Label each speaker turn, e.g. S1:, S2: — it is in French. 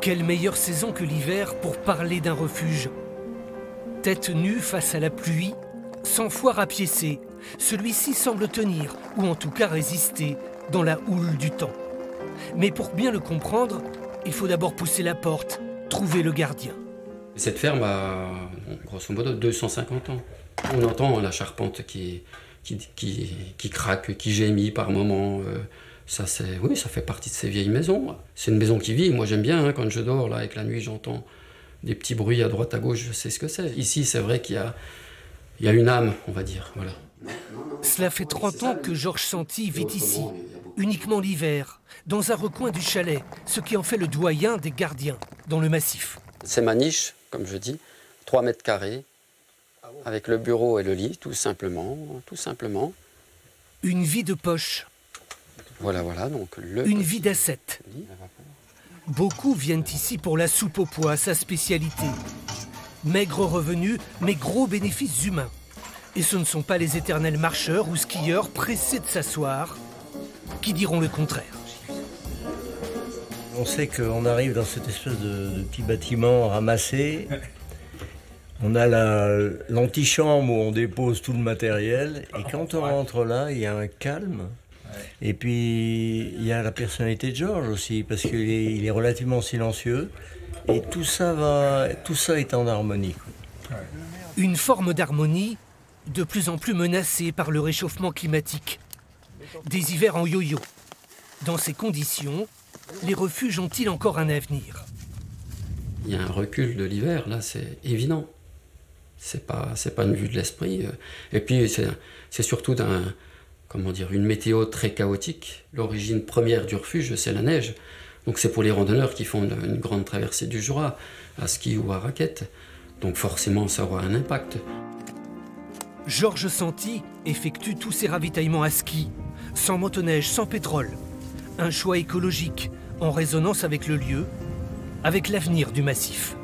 S1: Quelle meilleure saison que l'hiver pour parler d'un refuge? Tête nue face à la pluie, sans foi rapiécé, celui-ci semble tenir, ou en tout cas résister, dans la houle du temps. Mais pour bien le comprendre, il faut d'abord pousser la porte, trouver le gardien.
S2: Cette ferme a, grosso modo, 250 ans. On entend la charpente qui craque, qui gémit par moments. Oui, ça fait partie de ces vieilles maisons. C'est une maison qui vit. Moi, j'aime bien, hein, quand je dors, là, avec la nuit, j'entends des petits bruits à droite, à gauche, je sais ce que c'est. Ici, c'est vrai qu'il y a une âme, on va dire. Voilà.
S1: Cela fait 30 ans que Georges Santi vit ici, uniquement l'hiver, dans un recoin du chalet, ce qui en fait le doyen des gardiens dans le massif.
S2: C'est ma niche, comme je dis, 3 mètres carrés, avec le bureau et le lit, tout simplement, tout simplement.
S1: Une vie de poche.
S2: Voilà, donc
S1: une vie d'ascète. Beaucoup viennent ici pour la soupe au pois, sa spécialité. Maigre revenu, mais gros bénéfices humains. Et ce ne sont pas les éternels marcheurs ou skieurs pressés de s'asseoir qui diront le contraire.
S3: On sait qu'on arrive dans cette espèce de petit bâtiment ramassé. On a l'antichambre où on dépose tout le matériel. Et quand on rentre là, il y a un calme. Et puis, il y a la personnalité de Georges aussi, parce qu'il est relativement silencieux. Et tout ça est en harmonie.
S1: Une forme d'harmonie de plus en plus menacée par le réchauffement climatique. Des hivers en yo-yo. Dans ces conditions, les refuges ont-ils encore un avenir?
S2: Il y a un recul de l'hiver, là, c'est évident. C'est pas une vue de l'esprit. Et puis, c'est surtout une météo très chaotique. L'origine première du refuge, c'est la neige. Donc c'est pour les randonneurs qui font une grande traversée du Jura, à ski ou à raquette. Donc forcément, ça aura un impact.
S1: Georges Santi effectue tous ses ravitaillements à ski, sans motoneige, sans pétrole. Un choix écologique, en résonance avec le lieu, avec l'avenir du massif.